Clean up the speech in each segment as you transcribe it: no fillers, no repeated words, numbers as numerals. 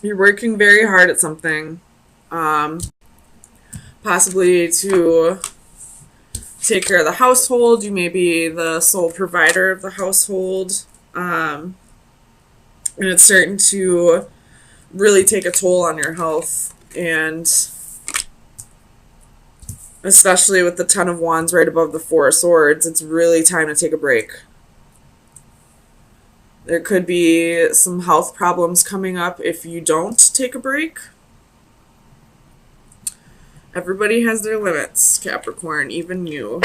You're working very hard at something, possibly to take care of the household. You may be the sole provider of the household, and it's starting to really take a toll on your health. And especially with the Ten of Wands right above the Four of Swords, it's really time to take a break. There could be some health problems coming up if you don't take a break. Everybody has their limits, Capricorn, even you.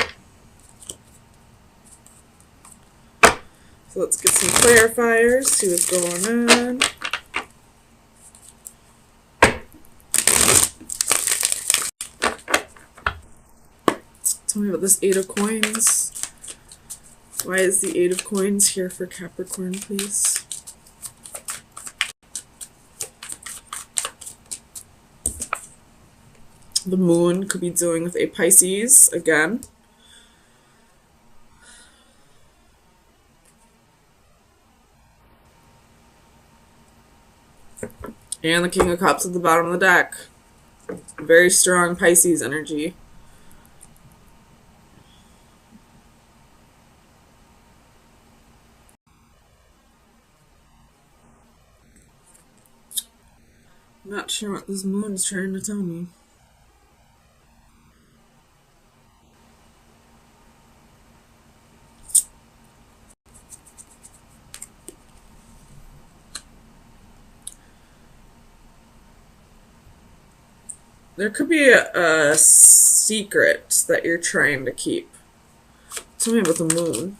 So let's get some clarifiers, see what's going on. Tell me about this Eight of Coins. Why is the Eight of Coins here for Capricorn, please? The Moon could be dealing with a Pisces again. And the King of Cups at the bottom of the deck. Very strong Pisces energy. I'm not sure what this moon's trying to tell me. There could be a secret that you're trying to keep. Tell me about the moon.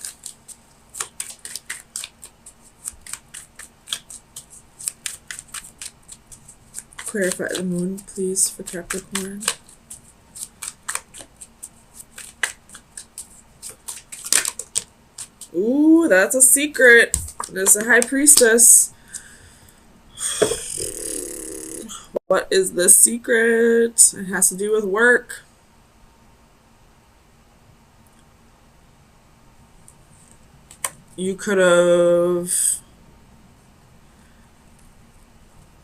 Clarify the moon, please, for Capricorn. Ooh, that's a secret. There's a High Priestess. What is this secret? It has to do with work. You could have...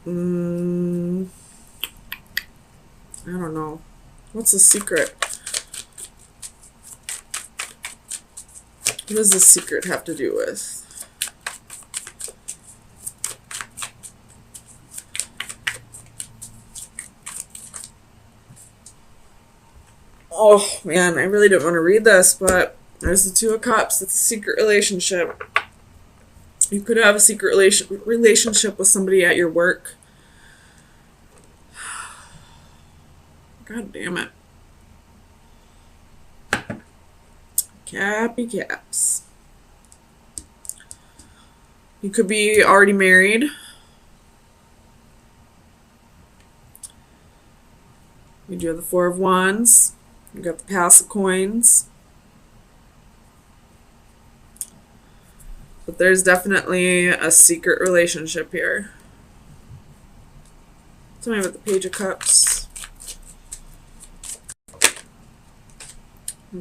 I don't know. What's the secret? What does the secret have to do with? Oh, man, I really didn't want to read this, but there's the Two of Cups. It's a secret relationship. You could have a secret relationship with somebody at your work. God damn it. Cappy caps. You could be already married. You do have the Four of Wands. You got the Pass of Coins. But there's definitely a secret relationship here. Tell me about the Page of Cups.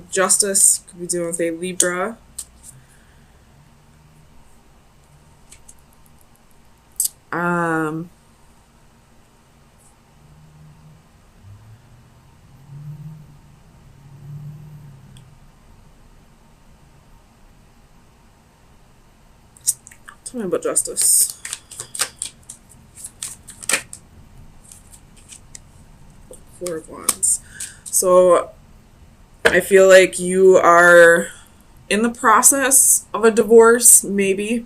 Justice could be dealing with a Libra. Tell me about Justice. Four of Wands. So I feel like you are in the process of a divorce, maybe,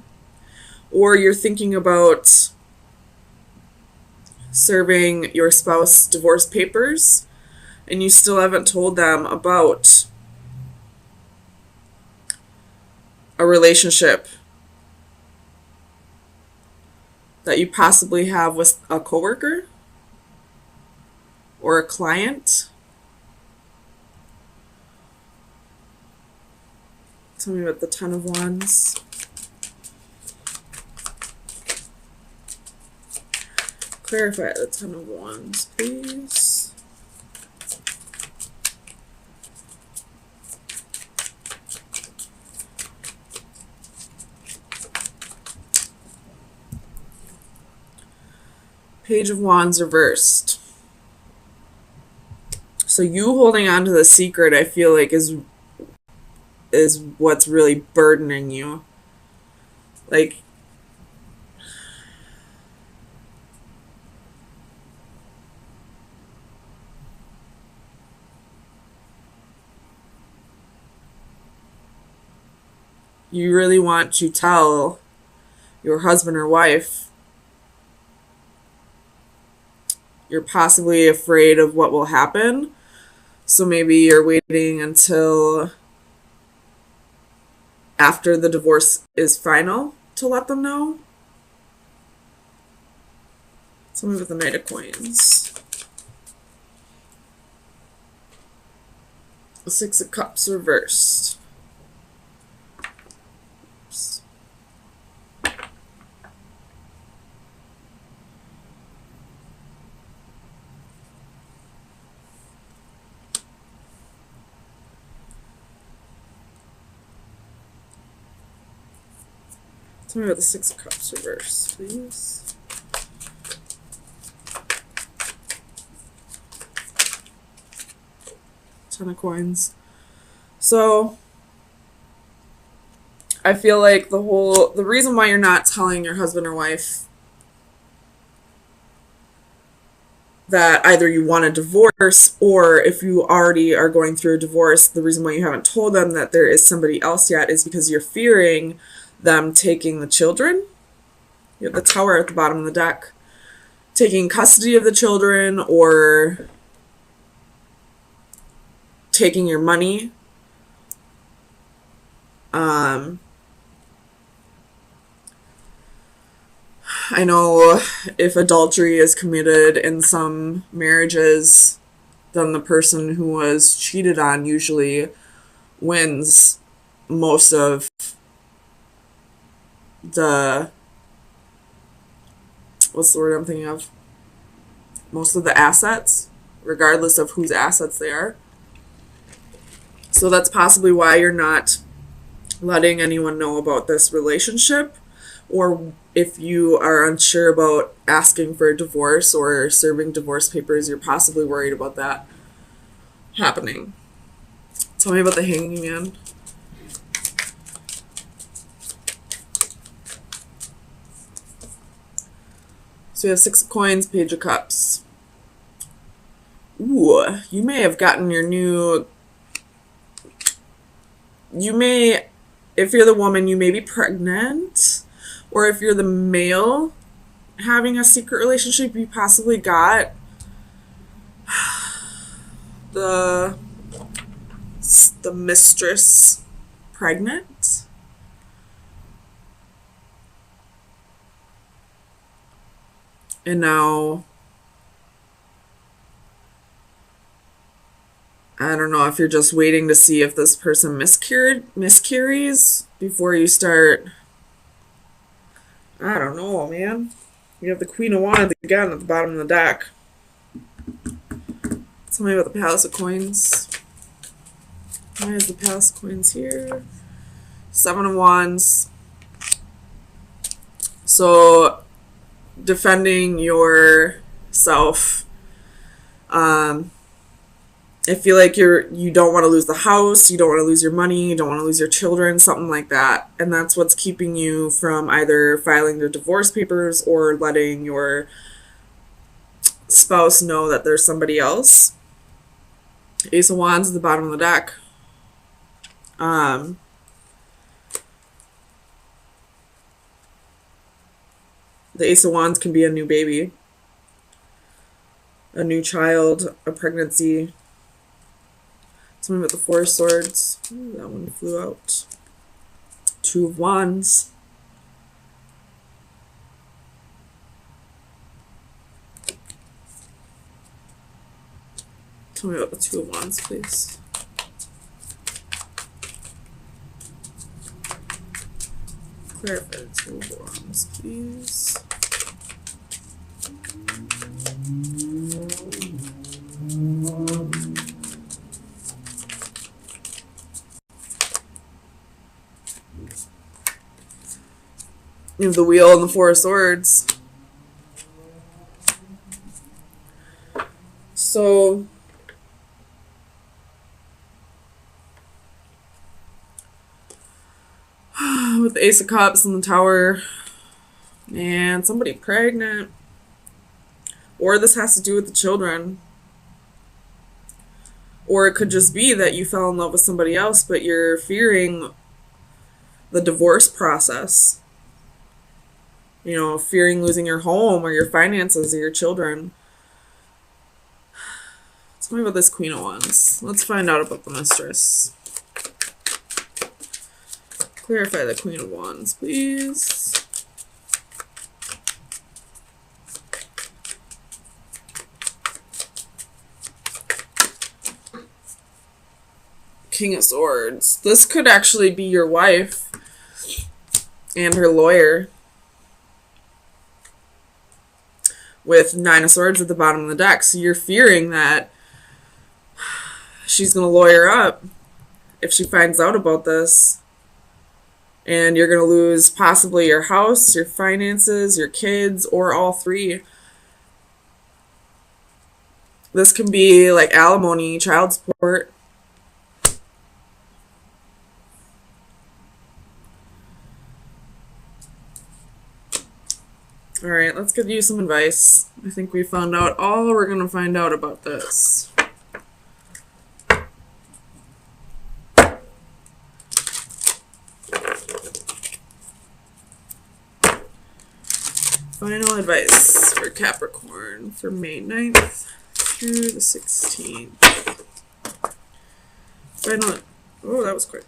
or you're thinking about serving your spouse divorce papers and you still haven't told them about a relationship that you possibly have with a coworker or a client. Tell me about the Ten of Wands. Clarify the Ten of Wands, please. Page of Wands reversed. So you holding on to the secret, I feel like, is what's really burdening you. Like, you really want to tell your husband or wife. You're possibly afraid of what will happen. So maybe you're waiting until after the divorce is final to let them know. Tell me with the Knight of Coins. The Six of Cups reversed. Oops. Tell me about the Six of Cups reversed, please. Ten of Coins. So I feel like the reason why you're not telling your husband or wife that either you want a divorce, or if you already are going through a divorce, the reason why you haven't told them that there is somebody else yet is because you're fearing them taking the children. You have the Tower at the bottom of the deck. Taking custody of the children, or taking your money. I know if adultery is committed in some marriages, then the person who was cheated on usually wins most of the, what's the word I'm thinking of? Most of the assets, regardless of whose assets they are. So that's possibly why you're not letting anyone know about this relationship. Or if you are unsure about asking for a divorce or serving divorce papers, you're possibly worried about that happening. Tell me about the Hanging Man. So you have Six of Coins, Page of Cups. Ooh, you may have gotten your new... if you're the woman, you may be pregnant. Or if you're the male having a secret relationship, you possibly got the mistress pregnant. And now, I don't know if you're just waiting to see if this person miscarries before you start. I don't know, man. You have the Queen of Wands again at the bottom of the deck. Tell me about the Palace of Coins. Why is the Palace of Coins here? Seven of Wands. So, defending yourself. I feel like you don't want to lose the house, you don't want to lose your money, you don't want to lose your children, something like that. And that's what's keeping you from either filing the divorce papers or letting your spouse know that there's somebody else. Ace of Wands at the bottom of the deck. The Ace of Wands can be a new baby, a new child, a pregnancy. Something with the Four of Swords. Ooh, that one flew out. Two of Wands. Tell me about the Two of Wands, please. Clarify the Two of Wands, please. You have the Wheel and the Four of Swords. So with the Ace of Cups and the Tower, and somebody pregnant. Or this has to do with the children. Or it could just be that you fell in love with somebody else, but you're fearing the divorce process. You know, fearing losing your home or your finances or your children. Let's talk about this Queen of Wands. Let's find out about the Mistress. Clarify the Queen of Wands, please. King of Swords. This could actually be your wife and her lawyer. With Nine of Swords at the bottom of the deck. So you're fearing that she's going to lawyer up if she finds out about this. And you're going to lose possibly your house, your finances, your kids, or all three. This can be like alimony, child support. Alright, let's give you some advice. I think we found out all we're going to find out about this. Final advice for Capricorn for May 9th through the 16th. Final. Oh, that was quick.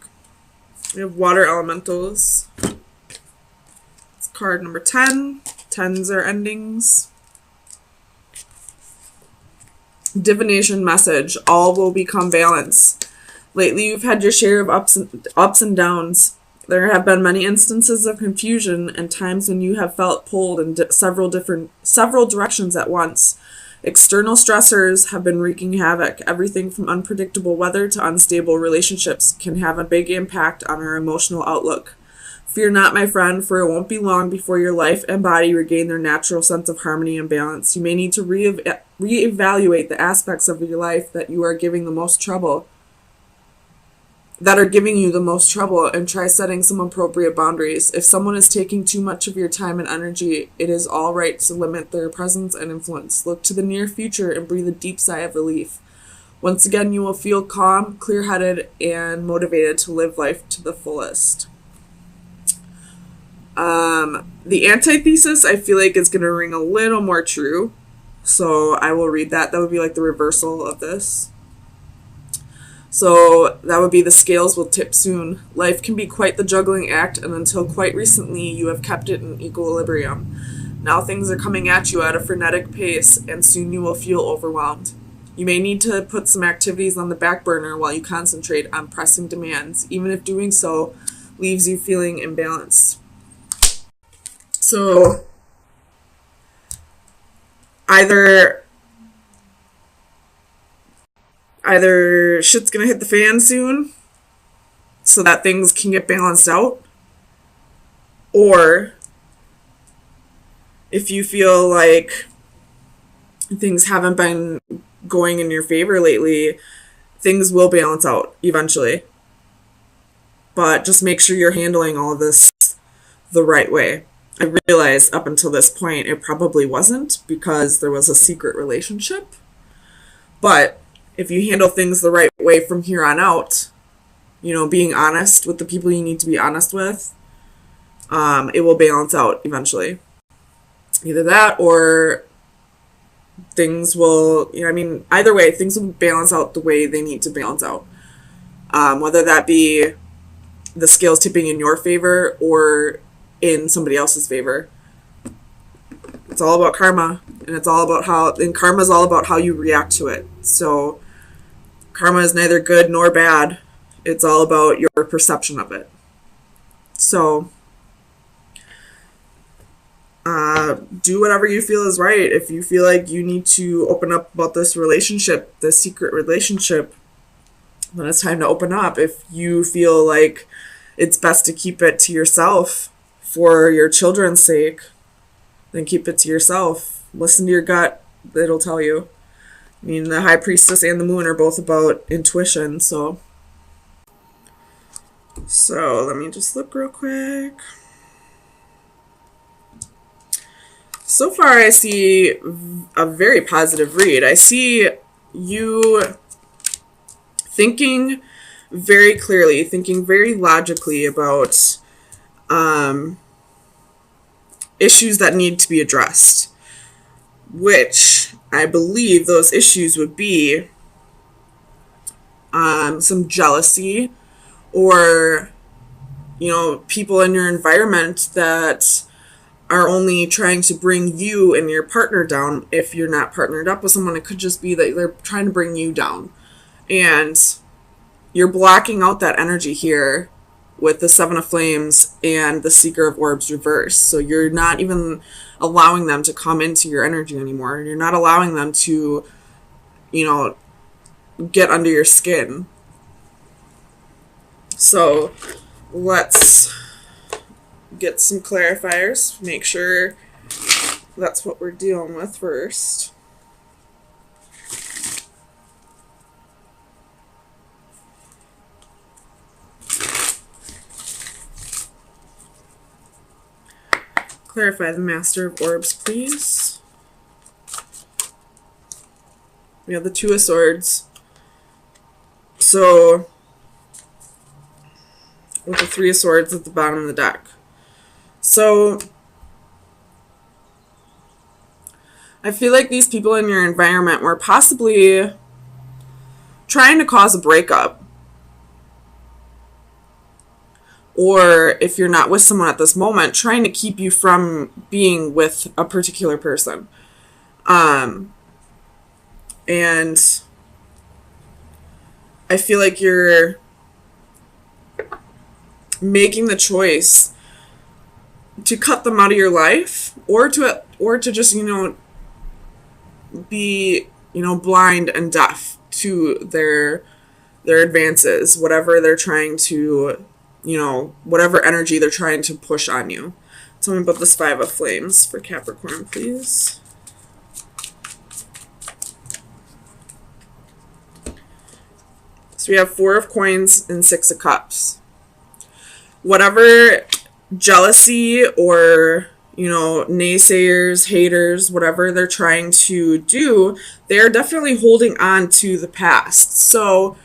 We have water elementals. It's card number 10. Tens are endings. Divination message. All will become balance. Lately, you've had your share of ups and downs. There have been many instances of confusion and times when you have felt pulled in several directions at once. External stressors have been wreaking havoc. Everything from unpredictable weather to unstable relationships can have a big impact on our emotional outlook. Fear not, my friend, for it won't be long before your life and body regain their natural sense of harmony and balance. You may need to reevaluate the aspects of your life that are giving you the most trouble, and try setting some appropriate boundaries. If someone is taking too much of your time and energy, it is all right to limit their presence and influence. Look to the near future and breathe a deep sigh of relief. Once again, you will feel calm, clear-headed, and motivated to live life to the fullest. The antithesis, I feel like, is going to ring a little more true. So I will read that. That would be like the reversal of this. So that would be the scales will tip soon. Life can be quite the juggling act, and until quite recently, you have kept it in equilibrium. Now things are coming at you at a frenetic pace, and soon you will feel overwhelmed. You may need to put some activities on the back burner while you concentrate on pressing demands, even if doing so leaves you feeling imbalanced. So either shit's gonna hit the fan soon so that things can get balanced out, or if you feel like things haven't been going in your favor lately, things will balance out eventually. But just make sure you're handling all of this the right way. I realized up until this point it probably wasn't, because there was a secret relationship. But if you handle things the right way from here on out, you know, being honest with the people you need to be honest with, it will balance out eventually. Either that or things will, either way, things will balance out the way they need to balance out. Whether that be the scales tipping in your favor or in somebody else's favor. It's all about karma, and karma is all about how you react to it. So karma is neither good nor bad. It's all about your perception of it. So do whatever you feel is right. If you feel like you need to open up about this relationship, this secret relationship, then it's time to open up. If you feel like it's best to keep it to yourself for your children's sake, then keep it to yourself. Listen to your gut. It'll tell you. I mean, the High Priestess and the Moon are both about intuition, so let me just look real quick. So far, I see a very positive read. I see you thinking very clearly, thinking very logically about issues that need to be addressed, which I believe those issues would be some jealousy, or, you know, people in your environment that are only trying to bring you and your partner down. If you're not partnered up with someone, it could just be that they're trying to bring you down. And you're blocking out that energy here with the Seven of Flames and the Seeker of Orbs reversed. So you're not even allowing them to come into your energy anymore. You're not allowing them to, you know, get under your skin. So let's get some clarifiers. Make sure that's what we're dealing with first. Clarify the Master of Orbs, please. We have the Two of Swords. So, with the Three of Swords at the bottom of the deck. So, I feel like these people in your environment were possibly trying to cause a breakup. Or if you're not with someone at this moment, trying to keep you from being with a particular person. And I feel like you're making the choice to cut them out of your life, or to just, you know, be, you know, blind and deaf to their advances, whatever they're trying to, you know, whatever energy they're trying to push on you. Tell me about this Five of Flames for Capricorn, please. So we have Four of Coins and Six of Cups. Whatever jealousy or, you know, naysayers, haters, whatever they're trying to do, they're definitely holding on to the past. So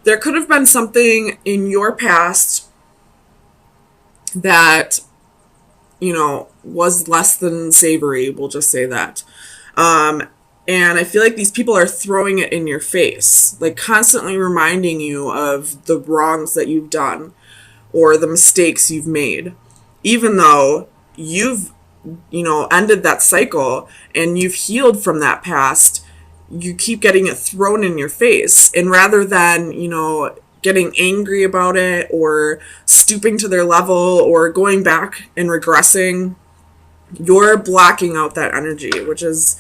there could have been something in your past that, you know, was less than savory, we'll just say that. And I feel like these people are throwing it in your face, like constantly reminding you of the wrongs that you've done or the mistakes you've made, even though you've, you know, ended that cycle and you've healed from that past. You keep getting it thrown in your face, and rather than, you know, getting angry about it or stooping to their level or going back and regressing, you're blocking out that energy, which is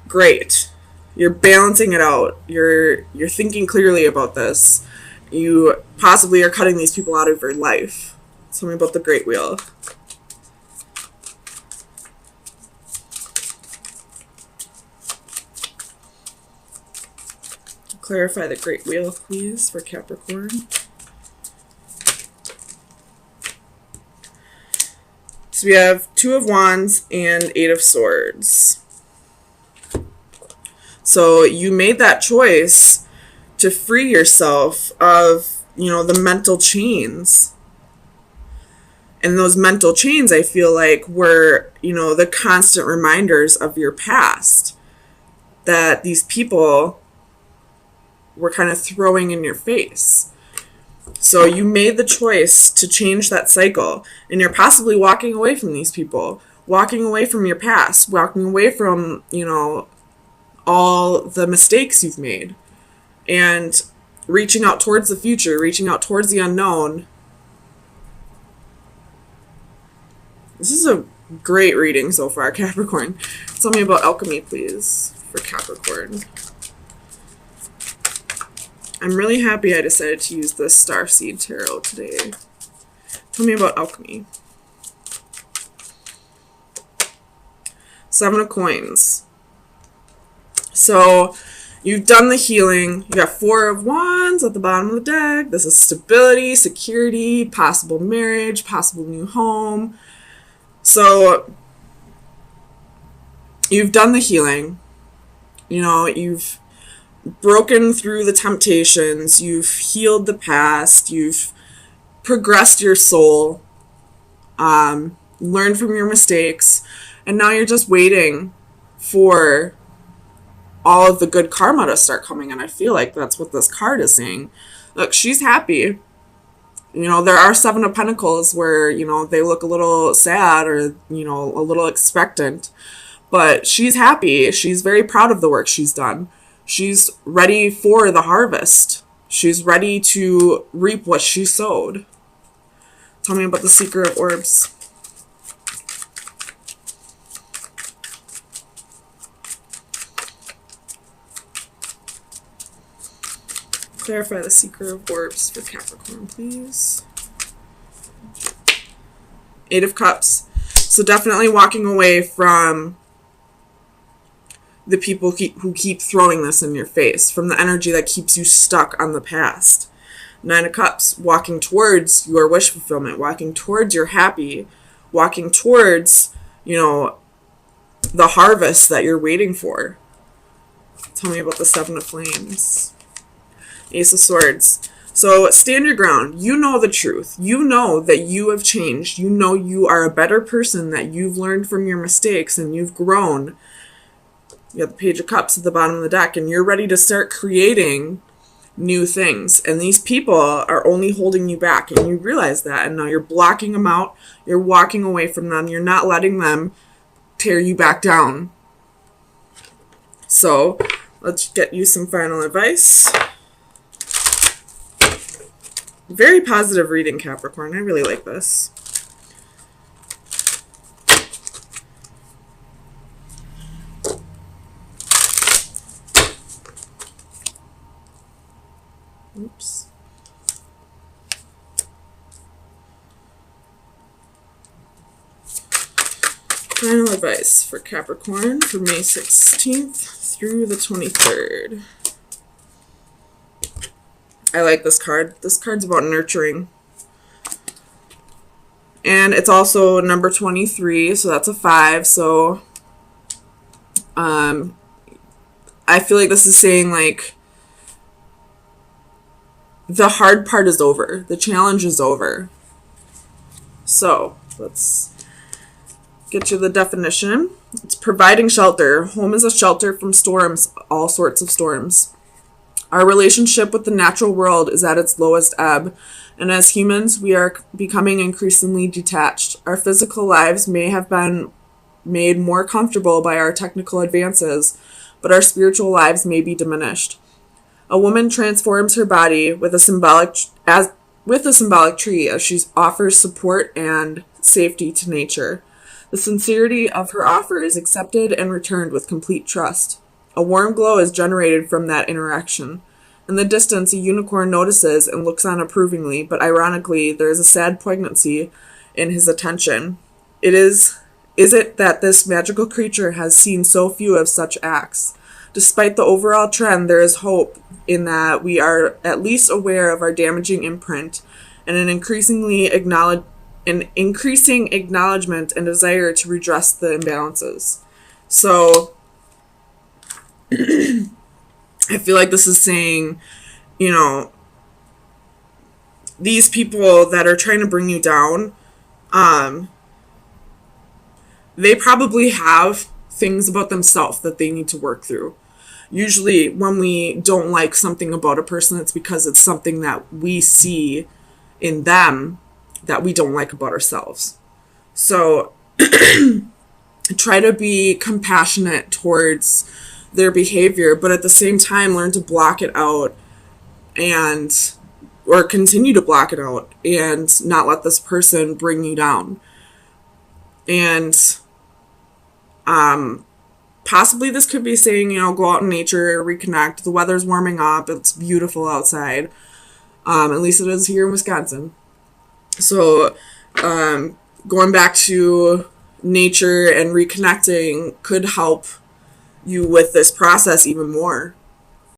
great. You're balancing it out. You're thinking clearly about this. You possibly are cutting these people out of your life. Tell me about the Great Wheel. Clarify the Great Wheel, please, for Capricorn. So we have Two of Wands and Eight of Swords. So you made that choice to free yourself of, you know, the mental chains. And those mental chains, I feel like, were, you know, the constant reminders of your past that these people were kind of throwing in your face. So you made the choice to change that cycle, and you're possibly walking away from these people, walking away from your past, walking away from, you know, all the mistakes you've made, and reaching out towards the future, reaching out towards the unknown. This is a great reading so far, Capricorn. Tell me about alchemy, please, for Capricorn. I'm really happy I decided to use this Starseed Tarot today. Tell me about alchemy. Seven of Coins. So you've done the healing. You got 4 of Wands at the bottom of the deck. This is stability, security, possible marriage, possible new home. So you've done the healing. You know, you've broken through the temptations. You've healed the past. You've progressed your soul. Learned from your mistakes. And now you're just waiting for all of the good karma to start coming in. I feel like that's what this card is saying. Look, she's happy. You know, there are 7 of Pentacles where, you know, they look a little sad or, you know, a little expectant. But she's happy. She's very proud of the work she's done. She's ready for the harvest. She's ready to reap what she sowed. Tell me about the Seeker of Orbs. Clarify the Seeker of Orbs for Capricorn, please. 8 of Cups. So definitely walking away from the people who keep throwing this in your face, from the energy that keeps you stuck on the past. 9 of Cups, walking towards your wish fulfillment, walking towards your happy, walking towards, you know, the harvest that you're waiting for. Tell me about the 7 of Flames. Ace of Swords. So stand your ground. You know the truth. You know that you have changed. You know you are a better person, that you've learned from your mistakes and you've grown. You have the Page of Cups at the bottom of the deck, and you're ready to start creating new things. And these people are only holding you back, and you realize that. And now you're blocking them out. You're walking away from them. You're not letting them tear you back down. So let's get you some final advice. Very positive reading, Capricorn. I really like this. Oops. Final advice for Capricorn for May 16th through the 23rd. I like this card. This card's about nurturing. And it's also number 23, so that's a 5. So I feel like this is saying, like, the hard part is over. The challenge is over. So let's get you the definition. It's providing shelter. Home is a shelter from storms, all sorts of storms. Our relationship with the natural world is at its lowest ebb, and as humans, we are becoming increasingly detached. Our physical lives may have been made more comfortable by our technical advances, but our spiritual lives may be diminished. A woman transforms her body with a symbolic tree as she offers support and safety to nature. The sincerity of her offer is accepted and returned with complete trust. A warm glow is generated from that interaction. In the distance, a unicorn notices and looks on approvingly, but ironically, there is a sad poignancy in his attention. Is it that this magical creature has seen so few of such acts? Despite the overall trend, there is hope in that we are at least aware of our damaging imprint and an increasing acknowledgement and desire to redress the imbalances. So I feel like this is saying, you know, these people that are trying to bring you down, they probably have things about themselves that they need to work through. Usually when we don't like something about a person, it's because it's something that we see in them that we don't like about ourselves. So try to be compassionate towards their behavior, but at the same time learn to block it out or continue to block it out and not let this person bring you down. And possibly this could be saying, you know, go out in nature, reconnect. The weather's warming up. It's beautiful outside. At least it is here in Wisconsin. So going back to nature and reconnecting could help you with this process even more.